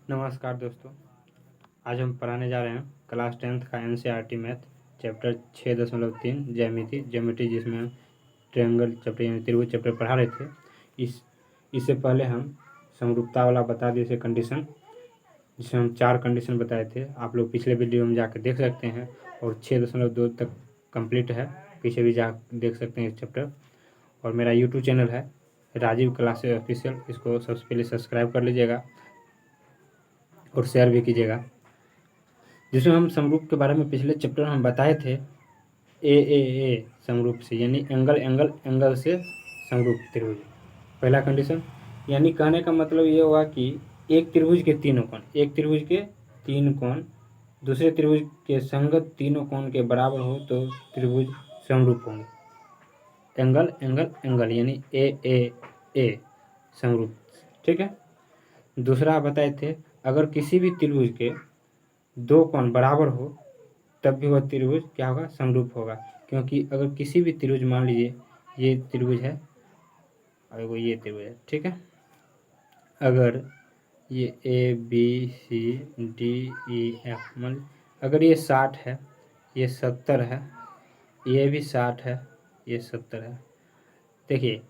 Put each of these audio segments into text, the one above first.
नमस्कार दोस्तों, आज हम पढ़ाने जा रहे हैं क्लास 10th का एनसीईआरटी मैथ चैप्टर 6.3 ज्योमेट्री जिसमें हम ट्रायंगल चैप्टर यानी त्रिभुज चैप्टर पढ़ा रहे थे। इससे पहले हम समरूपता वाला बता दिए थे कंडीशन, जिसमें हम 4 कंडीशन बताए थे। आप लोग पिछले वीडियो में जाकर देख सकते हैं और 6.2 तक कंप्लीट है, पीछे भी जा देख सकते हैं इस चैप्टर। और मेरा यूट्यूब चैनल है राजीव क्लासेस ऑफिशियल, इसको सबसे पहले सब्सक्राइब कर लीजिएगा और शेयर भी कीजिएगा। जिसमें हम समरूप के बारे में पिछले चैप्टर में हम बताए थे ए समरूप से, यानी एंगल से समरूप त्रिभुज। पहला कंडीशन, यानी कहने का मतलब ये हुआ कि एक त्रिभुज के 3 कोण, एक त्रिभुज के 3 कोण दूसरे त्रिभुज के संगत तीनों कोण के बराबर हो तो त्रिभुज समरूप होंगे। एंगल यानी ए समरूप, ठीक है। दूसरा बताए थे, अगर किसी भी त्रिभुज के 2 कोण बराबर हो तब भी वह त्रिभुज क्या होगा, समरूप होगा। क्योंकि अगर किसी भी त्रिभुज, मान लीजिए ये त्रिभुज है और ये त्रिभुज है, ठीक है। अगर ये A B C D E F, मान अगर ये 60 है, ये 70 है, ये भी 60 है, ये 70 है। देखिए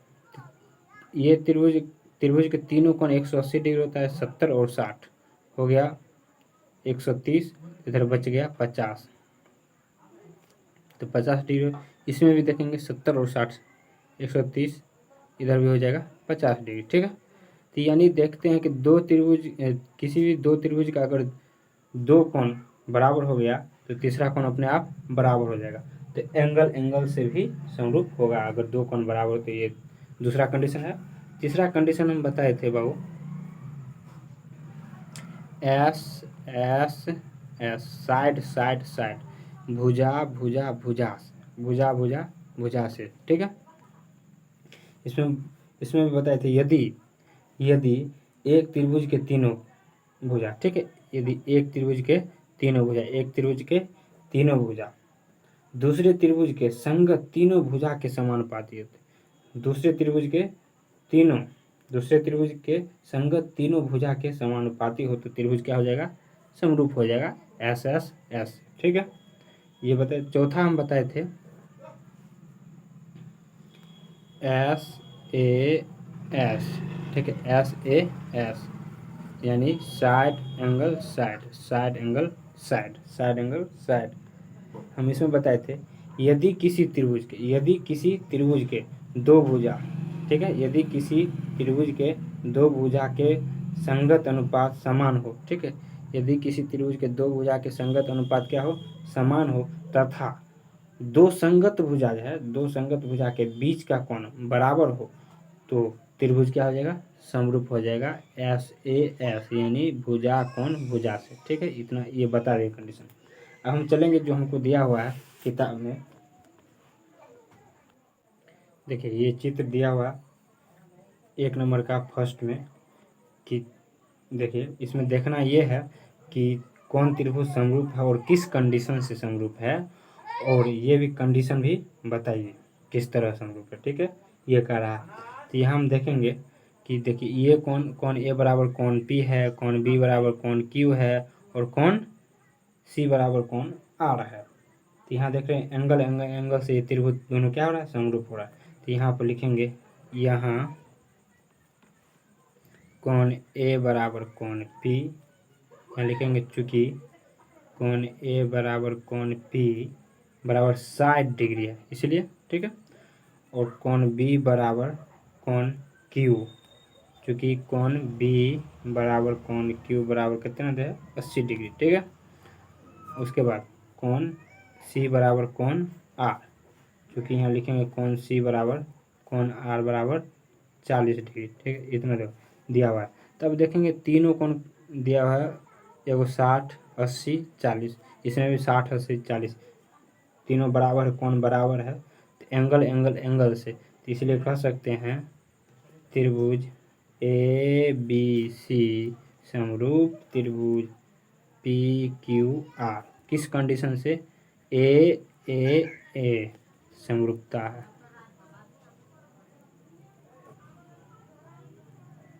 ये त्रिभुज के तीनों कोण 180 डिग्री होता है, 70 और 60 हो गया 130, इधर बच गया 50, तो 50 डिग्री। इसमें भी देखेंगे 70 और 60, 130, इधर भी हो जाएगा 50 डिग्री, ठीक है। तो यानी देखते हैं कि किसी भी दो त्रिभुज का अगर 2 कोण बराबर हो गया तो तीसरा कोण अपने आप बराबर हो जाएगा। तो एंगल से भी समरूप होगा अगर 2 कोण बराबर। तो ये दूसरा कंडीशन है। तीसरा कंडीशन हम बताए थे बाबू, एस साइड, भुजा से, ठीक है। इसमें भी बताए थे, यदि एक त्रिभुज के तीनों भुजा, ठीक है, यदि एक त्रिभुज के तीनों भुजा दूसरे त्रिभुज के संगत तीनों भुजा के समानुपाती होते, दूसरे त्रिभुज के संगत तीनों भुजा के समानुपाती हो तो त्रिभुज क्या हो जाएगा, समरूप हो जाएगा, एस, ठीक है। ये बताए। चौथा हम बताए थे एस, ठीक है, एस यानी साइड एंगल साइड। हम इसमें बताए थे, यदि किसी त्रिभुज के 2 भुजा, ठीक है, यदि किसी त्रिभुज के 2 भुजा के संगत अनुपात समान हो, ठीक है, यदि किसी त्रिभुज के 2 भुजा के संगत अनुपात क्या हो, समान हो, तथा 2 संगत भुजा के बीच का कोण बराबर हो तो त्रिभुज क्या हो जाएगा, समरूप हो जाएगा, एस यानी भुजा कोण भुजा से, ठीक है। इतना ये बता रहे कंडीशन। अब हम चलेंगे जो हमको दिया हुआ है किताब में। देखिए ये चित्र दिया हुआ 1 नंबर का फर्स्ट में, कि देखिए इसमें देखना ये है कि कौन त्रिभुज समरूप है और किस कंडीशन से समरूप है, और ये भी कंडीशन भी बताइए किस तरह समरूप है, ठीक है। ये कह रहा है, तो यहाँ हम देखेंगे कि देखिए ये कौन ए बराबर कौन पी है, कौन बी बराबर कौन क्यू है, और कौन सी बराबर कौन आर है। तो यहाँ देख रहे हैं एंगल से ये त्रिभुज दोनों क्या हो रहा है, समरूप हो रहा है। तो यहाँ पर लिखेंगे, यहाँ कौन ए बराबर कौन पी, यहाँ लिखेंगे चूंकि कौन ए बराबर कौन पी बराबर 60 डिग्री है इसलिए, ठीक है। और कौन बी बराबर कौन क्यू, चूँकि कौन बी बराबर कौन क्यू बराबर कितना है, 80 डिग्री, ठीक है। उसके बाद कौन सी बराबर कौन आर, चूँकि यहाँ लिखेंगे कौन सी बराबर कौन आर बराबर 40 डिग्री, ठीक है। इतना दिया हुआ है। तब देखेंगे तीनों कौन दिया हुआ है, एगो 60 80 40, इसमें भी 60 80 40 तीनों बराबर है, कौन बराबर है, तो एंगल से, तो इसलिए कह सकते हैं त्रिभुज ए बी सी समरूप त्रिभुज पी क्यू आर किस कंडीशन से, ए समरूपता है,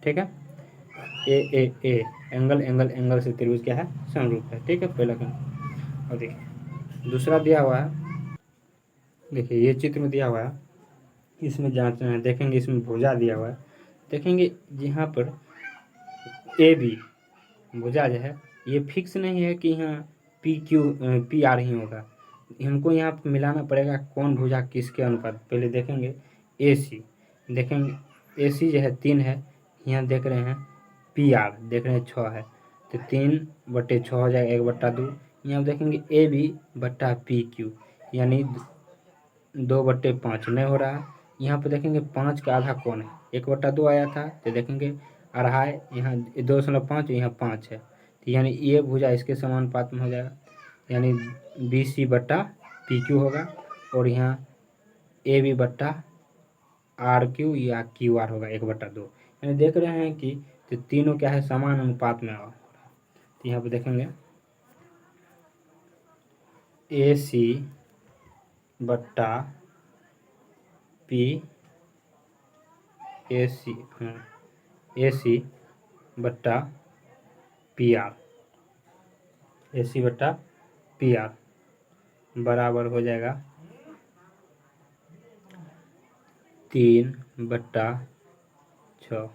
ठीक है। ए एंगल एंगल एंगल से त्रिभुज क्या है, समरूप है। ठीक है, पहला कंडीशन। और देखिए दूसरा दिया हुआ है, देखिए ये चित्र में दिया हुआ है, इसमें जांचना है। देखेंगे इसमें भुजा दिया हुआ है, देखेंगे यहाँ पर ए बी भुजा जो है ये फिक्स नहीं है कि यहाँ पी आर ही होगा, हमको यहाँ पर मिलाना पड़ेगा कौन भुजा किसके अनुपात। पहले देखेंगे ए सी, देखेंगे ए सी जो है 3 है, यहाँ देख रहे हैं पी आर देख रहे हैं 6 है, तो 3/6 हो जाएगा 1/2। यहाँ देखेंगे ए बी बट्टा पी क्यू यानी 2/5 नहीं हो रहा है। यहाँ पर देखेंगे 5 का आधा कौन है, 1/2 आया था, तो देखेंगे अढ़ाई, यहाँ 2.5 यहाँ 5 है, तो यानी ये भुजा इसके समानुपात में हो जाएगा, यानी बी सी बट्टा पी क्यू होगा। और यहाँ ए बी बट्टा आर क्यू या क्यू आर होगा 1/2। यानी देख रहे हैं कि तो तीनों क्या है, समान अनुपात में हो रहा है। तो यहाँ पे देखेंगे ए सी बट्टा पी ए सी बट्टा पी आर, ए सी बट्टा पी आर बराबर हो जाएगा 3/6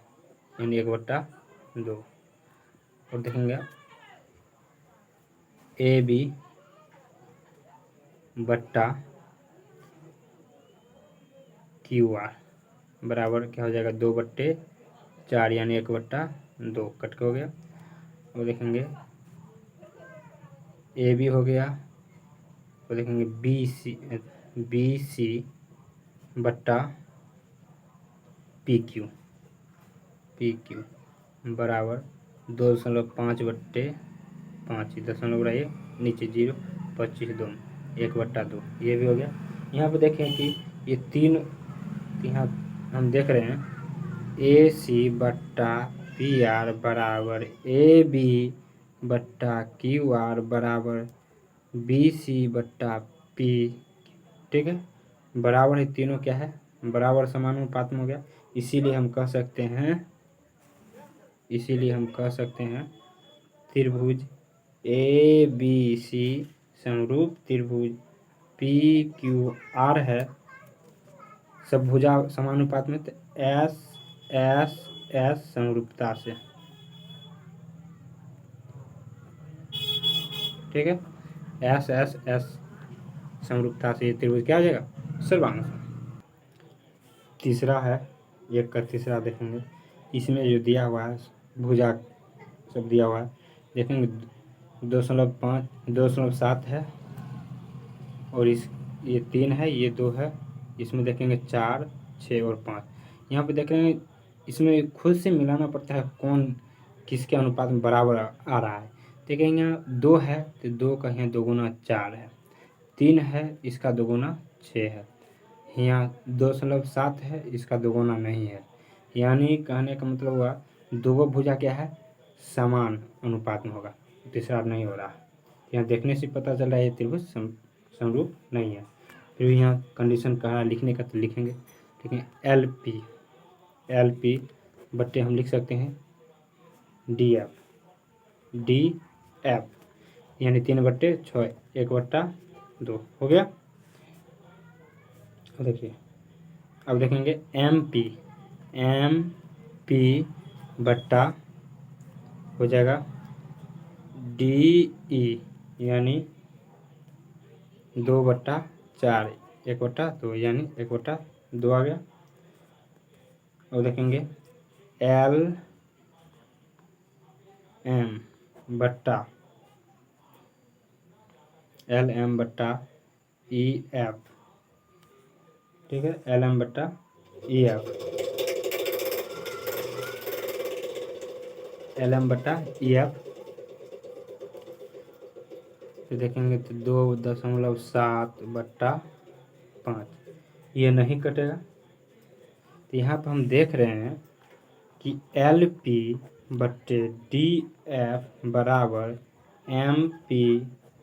यानी 1/2। और देखेंगे ए बी बट्टा क्यू आर बराबर क्या हो जाएगा 2/4 यानी 1/2 कट के हो गया। और देखेंगे ए बी हो गया, और देखेंगे बी सी बट्टा पी क्यू बराबर 2.5/5 दशमलव रहिए नीचे 0 25 2 1/2 ये भी हो गया। यहाँ पे देखें कि ये तीन, यहाँ हम देख रहे हैं ए सी बट्टा पी आर बराबर ए बी बट्टा क्यू आर बराबर बी सी बट्टा पी। ठीक है, बराबर है, तीनों क्या है, बराबर समानुपात में हो गया। इसीलिए हम कह सकते हैं त्रिभुज ए बी सी समरूप त्रिभुज पी क्यू आर है, सब भुजा समानुपात में, तो एस एस एस समरूपता से। ठीक है, एस एस एस समरूपता से ये त्रिभुज क्या हो जाएगा, सर्वांग। तीसरा है, एक का तीसरा देखेंगे, इसमें जो दिया हुआ है भुजा सब दिया हुआ है, देखेंगे 2.5 2.7 है, और ये 3 है, ये 2 है, इसमें देखेंगे 4 6 और 5। यहाँ पे देख रहे हैं इसमें खुद से मिलाना पड़ता है कौन किसके अनुपात में बराबर आ रहा है। देखेंगे यहाँ 2 है, तो 2 का यहाँ 2 गुना 4 है, 3 है इसका 2 गुना 6 है, यहाँ 2.7 है इसका 2 गुना नहीं है। यानी कहने का मतलब हुआ दो भुजा क्या है, समान अनुपात में होगा, तीसरा नहीं हो रहा। यहाँ देखने से पता चल रहा है ये त्रिभुज समरूप नहीं है। फिर यहाँ कंडीशन कहा लिखने का, तो लिखेंगे ठीक है एल पी बट्टे हम लिख सकते हैं डी एफ यानी 3/6 1/2 हो गया। देखिए अब देखेंगे एम पी बट्टा हो जाएगा डी ई यानी 2/4 1/2 यानी 1/2 आ गया। और देखेंगे एल एम बट्टा ई एफ। ठीक है, एल एम बट्टा ई एफ, एल एम बट्टा ई एफ। तो देखेंगे तो 2.7/5 ये नहीं कटेगा। तो यहाँ पर हम देख रहे हैं कि एल पी बट्टे डी एफ बराबर एम पी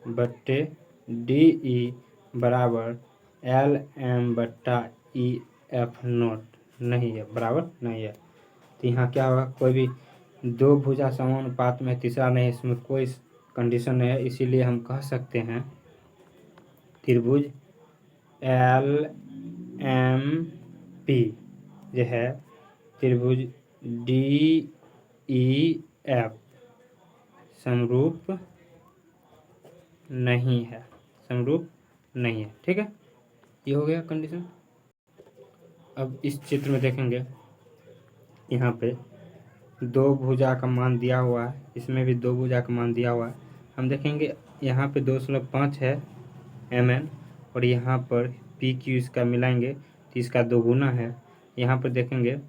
बट्टे डी ई बराबर एल एम बट्टा ई एफ नोट नहीं है, बराबर नहीं है। तो यहाँ क्या होगा, कोई भी दो भुजा समानुपात में, तीसरा नहीं, इसमें कोई कंडीशन नहीं है, इसीलिए हम कह सकते हैं त्रिभुज एल एम पी जो है त्रिभुज डी ई एफ समरूप नहीं है, समरूप नहीं है। ठीक है, ये हो गया कंडीशन। अब इस चित्र में देखेंगे, यहाँ पे दो भुजा का मान दिया हुआ है, इसमें भी दो भुजा का मान दिया हुआ है। हम देखेंगे यहाँ पे 2.5 है mn, और यहाँ पर पी क्यू इसका मिलाएंगे तो इसका दोगुना है। यहाँ पर देखेंगे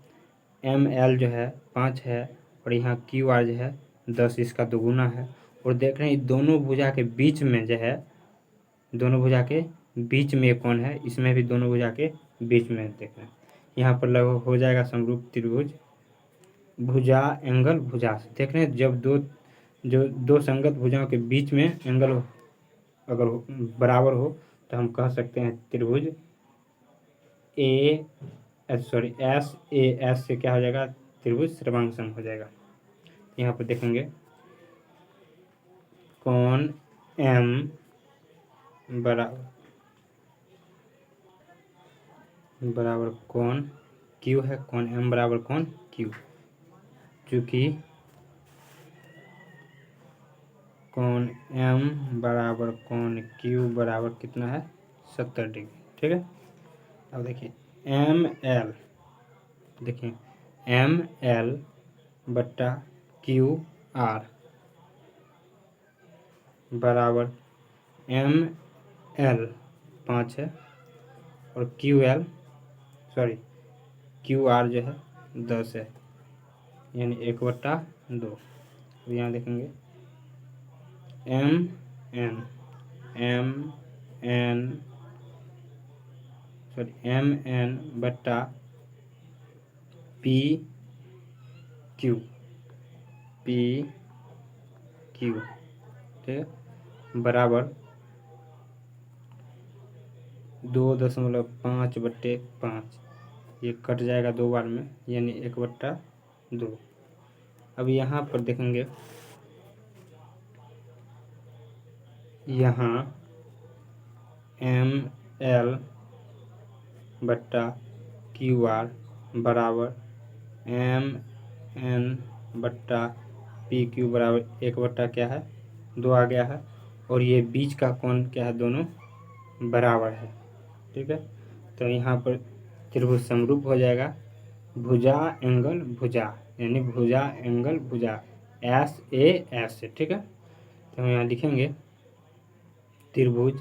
ml जो है 5 है, और यहाँ क्यू आर जो है 10, इसका दोगुना है। और देख रहे हैं दोनों भुजा के बीच में जो है, दोनों भुजा के बीच में एक कोण है, इसमें भी दोनों भुजा के बीच में देख रहे हैं। यहाँ पर लगभग हो जाएगा समरूप त्रिभुज भुजा एंगल भुजा से। देख रहे हैं जब दो संगत भुजाओं के बीच में एंगल अगर बराबर हो तो हम कह सकते हैं त्रिभुज एस ए एस से क्या हो जाएगा, त्रिभुज सर्वांग हो जाएगा। यहाँ पर देखेंगे कोण एम बराबर कोण क्यू है, कोण एम बराबर कोण क्यू, चूँकि कोण एम बराबर कोण क्यू बराबर कितना है 70 डिग्री। ठीक है, अब देखिए एम एल, देखिए एम एल बट्टा क्यू आर बराबर एम एल 5 है, और क्यू आर जो है 10 है, यानी 1/2। यहाँ देखेंगे एम एन बट्टा पी क्यू, ठीक है, बराबर 2.5/5, ये कट जाएगा 2 बार में, यानी 1/2। अब यहाँ पर देखेंगे, यहाँ एम एल बट्टा क्यू आर बराबर एम एन बट्टा पी क्यू बराबर 1/ क्या है 2 आ गया है, और ये बीच का कोण क्या है, दोनों बराबर है। ठीक है, तो यहाँ पर त्रिभुज समरूप हो जाएगा भुजा एंगल भुजा, यानी भुजा एंगल भुजा एस ए एस से। ठीक है, तो हम यहाँ लिखेंगे त्रिभुज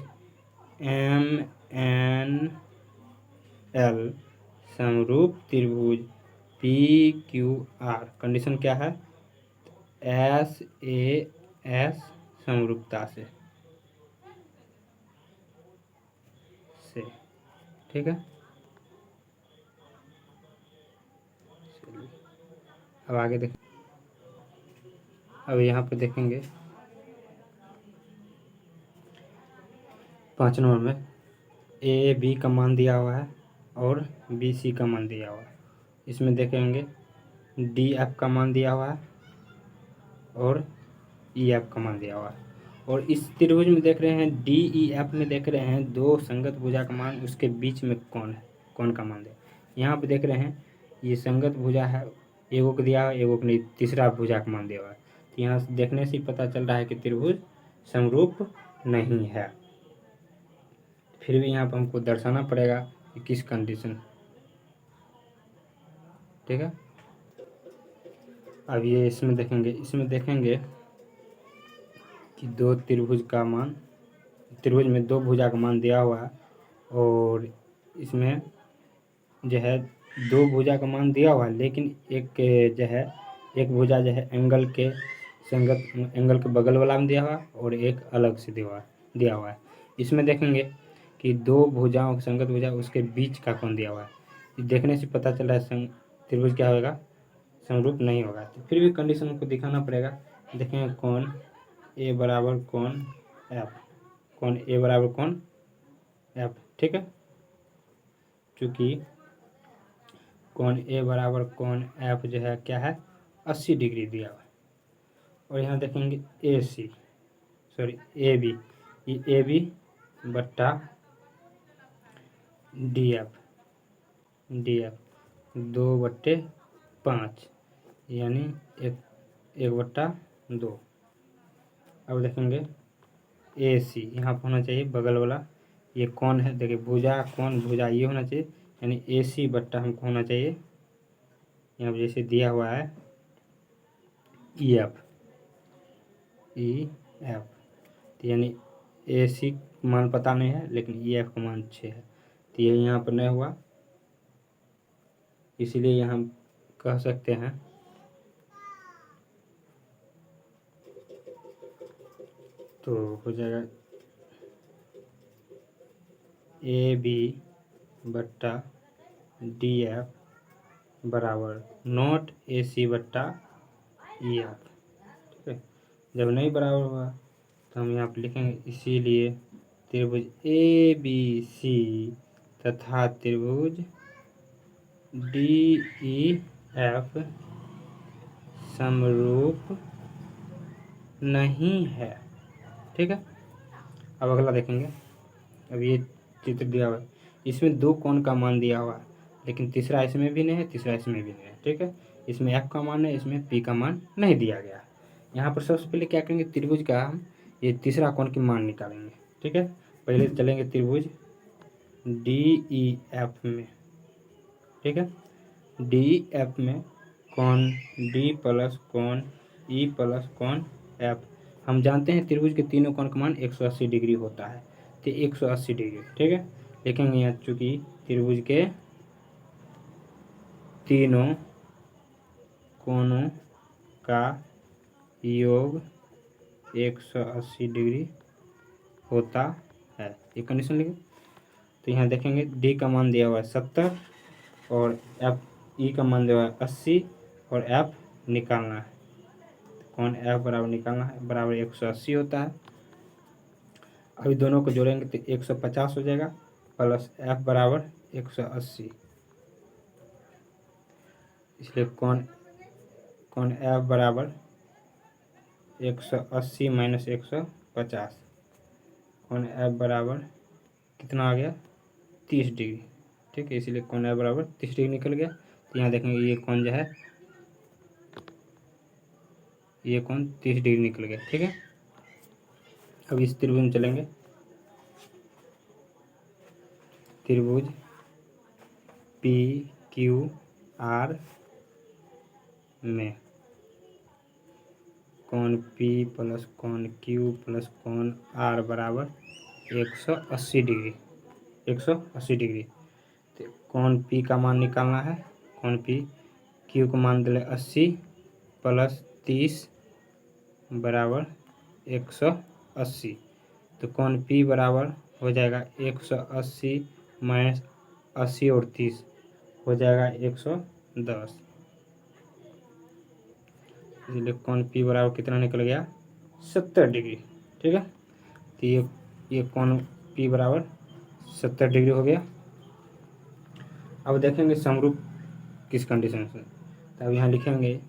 एम एन एल समरूप त्रिभुज पी क्यू आर, कंडीशन क्या है, एस ए एस समरूपता से। ठीक है, अब आगे देखें, अब यहाँ पे देखेंगे 5 नंबर में ए बी का मान दिया हुआ है और बी सी का मान दिया हुआ है। इसमें देखेंगे डी एफ का मान दिया हुआ है और ई एफ का मान दिया हुआ है। और इस त्रिभुज में देख रहे हैं डी ई एफ में देख रहे हैं दो संगत भुजा का मान, उसके बीच में कौन है, कौन का मान दिया। यहाँ पे देख रहे हैं ये संगत भुजा है, एगो को दिया है, एगो को नहीं, तीसरा भुजा का मान दिया हुआ है। तो यहाँ से देखने से पता चल रहा है कि त्रिभुज समरूप नहीं है। फिर भी यहाँ पर हमको दर्शाना पड़ेगा कि किस कंडीशन। ठीक है, अब ये इसमें देखेंगे कि दो त्रिभुज का मान, त्रिभुज में दो भुजा का मान दिया हुआ है, और इसमें जो है दो भुजा का मान दिया हुआ है, लेकिन एक भुजा जो है एंगल के बगल वाला में दिया हुआ है और एक अलग से दिया हुआ है। इसमें देखेंगे कि दो भुजाओं की संगत भुजा उसके बीच का कोण दिया हुआ है। देखने से पता चल रहा है त्रिभुज क्या होगा, समरूप नहीं होगा। तो फिर भी कंडीशन को दिखाना पड़ेगा। देखेंगे कोण ए बराबर कोण एफ, कोण ए बराबर कोण एफ। ठीक है, चूँकि कोण ए बराबर कोण एफ जो है क्या है, 80 डिग्री दिया हुआ है। और यहाँ देखेंगे ए बी, ये ए बी बट्टा डी एफ 2/5 यानी 1/2। अब देखेंगे ए सी, यहाँ पर होना चाहिए बगल वाला, ये कौन है, देखिए भुजा कौन भुजा ये होना चाहिए, यानी ए सी बट्टा हमको होना चाहिए, यहाँ पर जैसे दिया हुआ है ई एफ तो यानी ए सी मान पता नहीं है, लेकिन ई एफ का मान 6 है, तो ये यहाँ पर नहीं हुआ, इसीलिए यहाँ हम कह सकते हैं तो हो जाएगा ए बी बट्टा डी एफ बराबर नॉट ए सी बट्टा ई एफ। ठीक है, जब नहीं बराबर हुआ तो हम यहाँ पर लिखेंगे इसीलिए त्रिभुज ए बी सी तथा त्रिभुज डी ई एफ समरूप नहीं है। ठीक है, अब अगला देखेंगे। अब ये चित्र दिया हुआ है, इसमें 2 कोण का मान दिया हुआ है, लेकिन तीसरा इसमें भी नहीं है, तीसरा इसमें भी नहीं है। ठीक है, इसमें एफ का मान है, इसमें पी का मान नहीं दिया गया है। यहाँ पर सबसे पहले क्या करेंगे, त्रिभुज का हम ये तीसरा कोण की मान निकालेंगे। ठीक है, पहले चलेंगे त्रिभुज डी ई एफ में। ठीक है, डी एफ में कोण डी प्लस कोण ई प्लस कोण एफ, हम जानते हैं त्रिभुज के तीनों कोण का मान 180 डिग्री होता है, तो 180 डिग्री। ठीक है, लिखेंगे यहाँ चूंकि त्रिभुज के तीनों कोणों का योग 180 डिग्री होता है, ये कंडीशन लिखे। तो यहाँ देखेंगे डी का मान दिया हुआ है 70 और एफ ई का मान दिया हुआ है 80 और एफ निकालना है, कौन एफ बराबर निकालना है, बराबर 180 होता है। अभी दोनों को जोड़ेंगे तो 150 हो जाएगा, प्लस एफ बराबर 180, इसलिए कौन एफ बराबर 180 माइनस 150, कौन एफ बराबर कितना आ गया 30 डिग्री। ठीक है, इसीलिए कौन एफ बराबर 30 डिग्री निकल गया। तो यहाँ देखेंगे ये कौन जो है, ये कौन 30 डिग्री निकल गया। ठीक है, अब इस त्रिभुज में चलेंगे, त्रिभुज पी क्यू आर में कोण पी प्लस कोण क्यू प्लस कोण आर बराबर 180 डिग्री, 180 डिग्री। तो कोण पी का मान निकालना है, कोण पी क्यू का मान दिले 80 प्लस 30 बराबर 180, तो कोण पी बराबर हो जाएगा 180 माइनस 80 और 30 हो जाएगा 110, इसलिए कोण पी बराबर कितना निकल गया 70 डिग्री। ठीक है, तो ये कोण पी बराबर 70 डिग्री हो गया। अब देखेंगे समरूप किस कंडीशन से, तो अब यहाँ लिखेंगे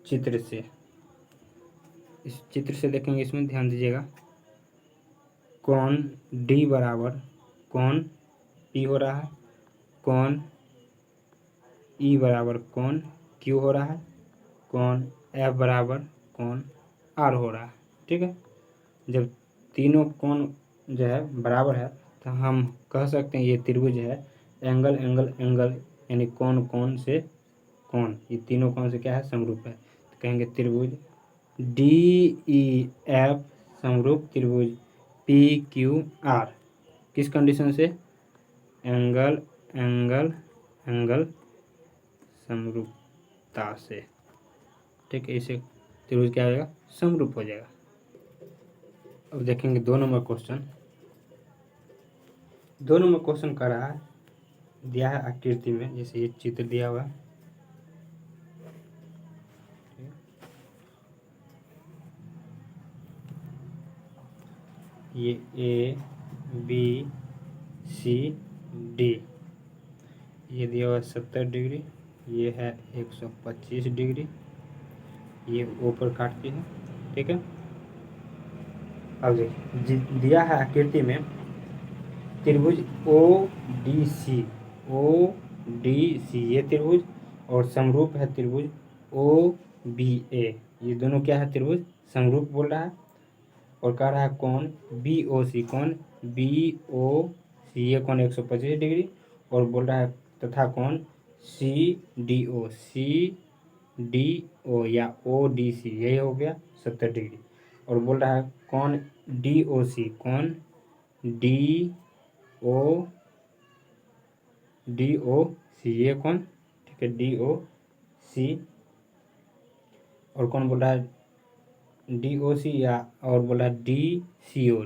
चित्र से, इस चित्र से देखेंगे, इसमें ध्यान दीजिएगा, कोण डी बराबर कोण पी हो रहा है, कोण ई बराबर कोण क्यू हो रहा है, कोण एफ बराबर कोण आर हो रहा है। ठीक है, जब तीनों कोण जो है बराबर है तो हम कह सकते हैं ये त्रिभुज है एंगल एंगल एंगल, यानी कोण कोण से कोण, ये तीनों कोण से क्या है समरूप है। तो कहेंगे त्रिभुज डी ई एफ समरूप त्रिभुज पी क्यू आर, किस कंडीशन से, एंगल एंगल एंगल समरूपता से। ठीक है, इसे त्रिभुज क्या हो जाएगा समरूप हो जाएगा। अब देखेंगे 2 नंबर क्वेश्चन। 2 नंबर क्वेश्चन कर रहा है, दिया है आकृति में, जैसे ये चित्र दिया हुआ है, ये ए बी सी डी, ये दिया हुआ है 70 डिग्री, ये है 125 डिग्री, ये ऊपर काटती है, ठीक है। अब देखिए दिया है आकृति में त्रिभुज ओ डी सी ये त्रिभुज, और समरूप है त्रिभुज OBA, ये दोनों क्या है, त्रिभुज समरूप बोल रहा है। और कह रहा है कौन BOC, कौन BOC ये कौन 125 डिग्री, और बोल रहा है तथा कौन CDO या ODC यही हो गया 70 डिग्री। और बोल रहा है कौन DOC, कौन DOC ये कौन, ठीक है DOC। और कौन बोल रहा है DOC या, और बोल रहा है DCO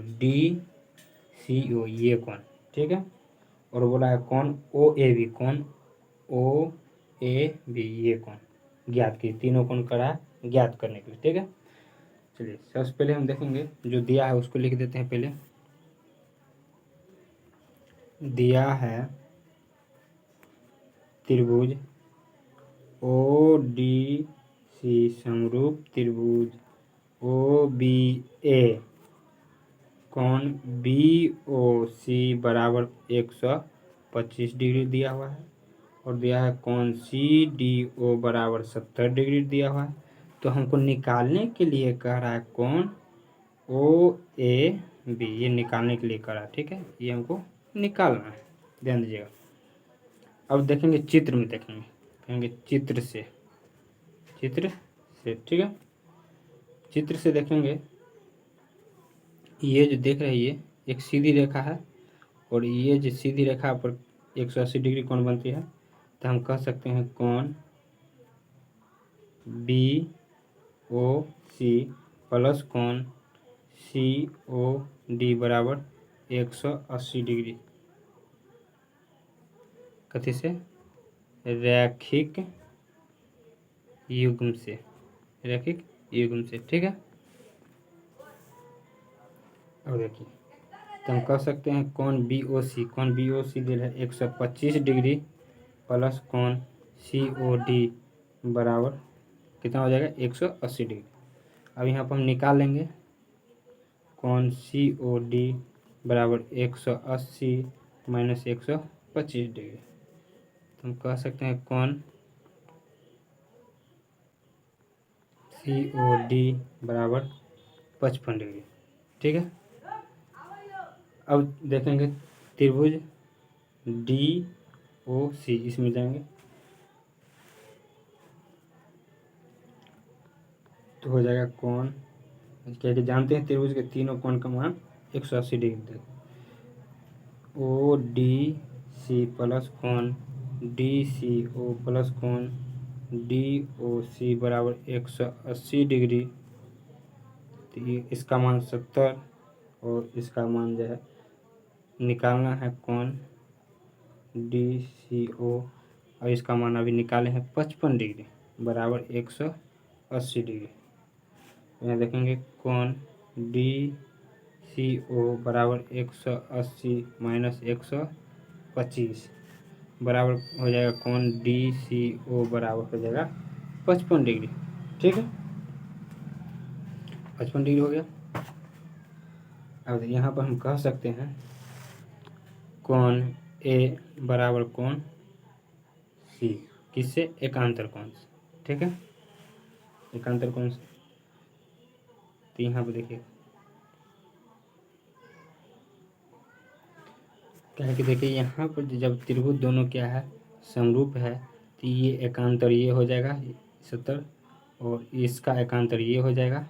ये कौन, ठीक है। और बोला है कौन OAB, कौन OAB ये कौन ज्ञात की, तीनों कौन करा ज्ञात करने के लिए, ठीक है। चलिए सबसे पहले हम देखेंगे जो दिया है उसको लिख देते हैं। पहले दिया है त्रिभुज ODC समरूप त्रिभुज OBA कौन BOC बराबर 125 डिग्री दिया हुआ है, और दिया है कौन CDO बराबर 70 डिग्री दिया हुआ है। तो हमको निकालने के लिए कह रहा है कौन OAB, ये निकालने के लिए कह रहा है, ठीक है, ये हमको निकालना है, ध्यान दीजिएगा। अब देखेंगे चित्र में, देखेंगे चित्र से, ठीक है। चित्र से देखेंगे, ये जो देख रहे हैं ये एक सीधी रेखा है, और ये जो सीधी रेखा पर 180 डिग्री कोण बनती है, तो हम कह सकते हैं कौन BOC प्लस कौन COD बराबर 180 डिग्री, कथी से, रैखिक युग्म से, ठीक है। और देखिए तो हम कह सकते हैं कौन BOC दिल है 125 डिग्री प्लस कौन COD बराबर कितना हो जाएगा 180 डिग्री। अब यहाँ पर हम निकाल लेंगे कौन COD बराबर 180 माइनस 125 डिग्री, तो हम कह सकते हैं कौन COD बराबर 55 डिग्री, ठीक है। अब देखेंगे त्रिभुज DOC, इसमें जाएंगे तो हो जाएगा कौन, क्या कि जानते हैं त्रिभुज के तीनों कोण का मान 180 डिग्री, ODC प्लस कौन DCO प्लस कौन DOC बराबर 180 डिग्री। तो ये इसका मान 70, और इसका मान जो है निकालना है कौन DCO, और इसका मान अभी निकाले हैं 55 डिग्री बराबर 180 डिग्री। यहाँ देखेंगे कौन DCO बराबर 180 माइनस 125 बराबर हो जाएगा कौन DCO बराबर हो जाएगा 55 डिग्री, ठीक है, 55 डिग्री हो गया। अब यहाँ पर हम कह सकते हैं कौन A बराबर कौन C, किससे, एकांतर कोण से, ठीक है, एकांतर कोण से। तो यहाँ पर देखिए क्या है कि देखिए यहाँ पर जब त्रिभुज दोनों क्या है समरूप है, तो ये एकांतर ये हो जाएगा 70, और इसका एकांतर ये हो जाएगा,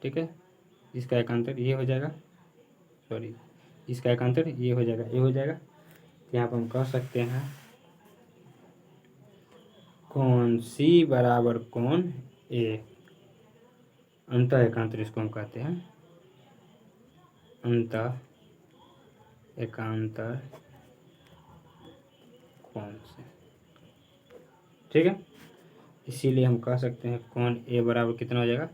ठीक है, इसका एकांतर ये हो जाएगा, सॉरी इसका एकांतर ये हो जाएगा, तो यहाँ पर हम कह सकते हैं कौन C बराबर कौन A, अंतः एकांतर इसको हम कहते हैं, अंतः एकांतर कोण से, ठीक है। इसीलिए हम कह सकते हैं कौन A बराबर कितना हो जाएगा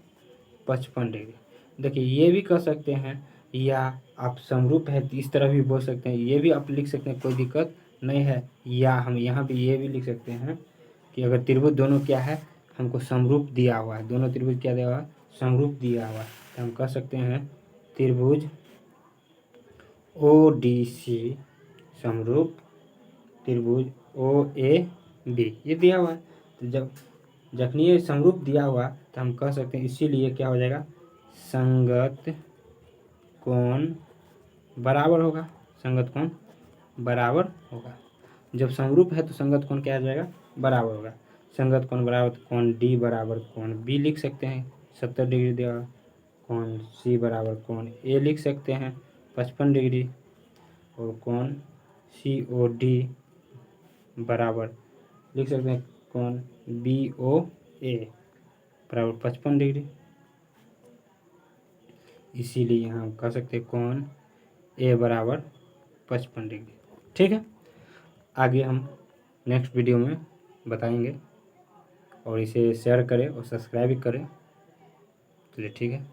55 डिग्री। देखिए ये भी कह सकते हैं, या आप समरूप है तो इस तरह भी बोल सकते हैं, ये भी आप लिख सकते हैं, कोई दिक्कत नहीं है। या हम यहाँ भी ये भी लिख सकते हैं कि अगर त्रिभुज दोनों क्या है, हमको समरूप दिया हुआ है, दोनों त्रिभुज क्या दिया हुआ है, समरूप दिया हुआ है, तो हम कह सकते हैं त्रिभुज ओ डी सी समरूप त्रिभुज ओ ए बी, ये दिया हुआ है। तो जब जखनी ये समरूप दिया हुआ तो हम कह सकते हैं, इसीलिए क्या हो जाएगा, संगत कोण बराबर होगा, संगत कोण बराबर होगा। जब समरूप है तो संगत कोण क्या आ जाएगा, बराबर होगा। संगत कोण बराबर, तो कोण डी बराबर कोण बी लिख सकते हैं 70 डिग्री दिया हुआ। कोण सी बराबर कोण ए लिख सकते हैं 55 डिग्री। और कोण सी ओ डी बराबर लिख सकते हैं कोण बी ओ ए बराबर 55 डिग्री। इसीलिए यहाँ हम कह सकते हैं कोण ए बराबर 55 डिग्री। ठीक है, आगे हम नेक्स्ट वीडियो में बताएंगे, और इसे शेयर करें और सब्सक्राइब भी करें। चलिए ठीक है।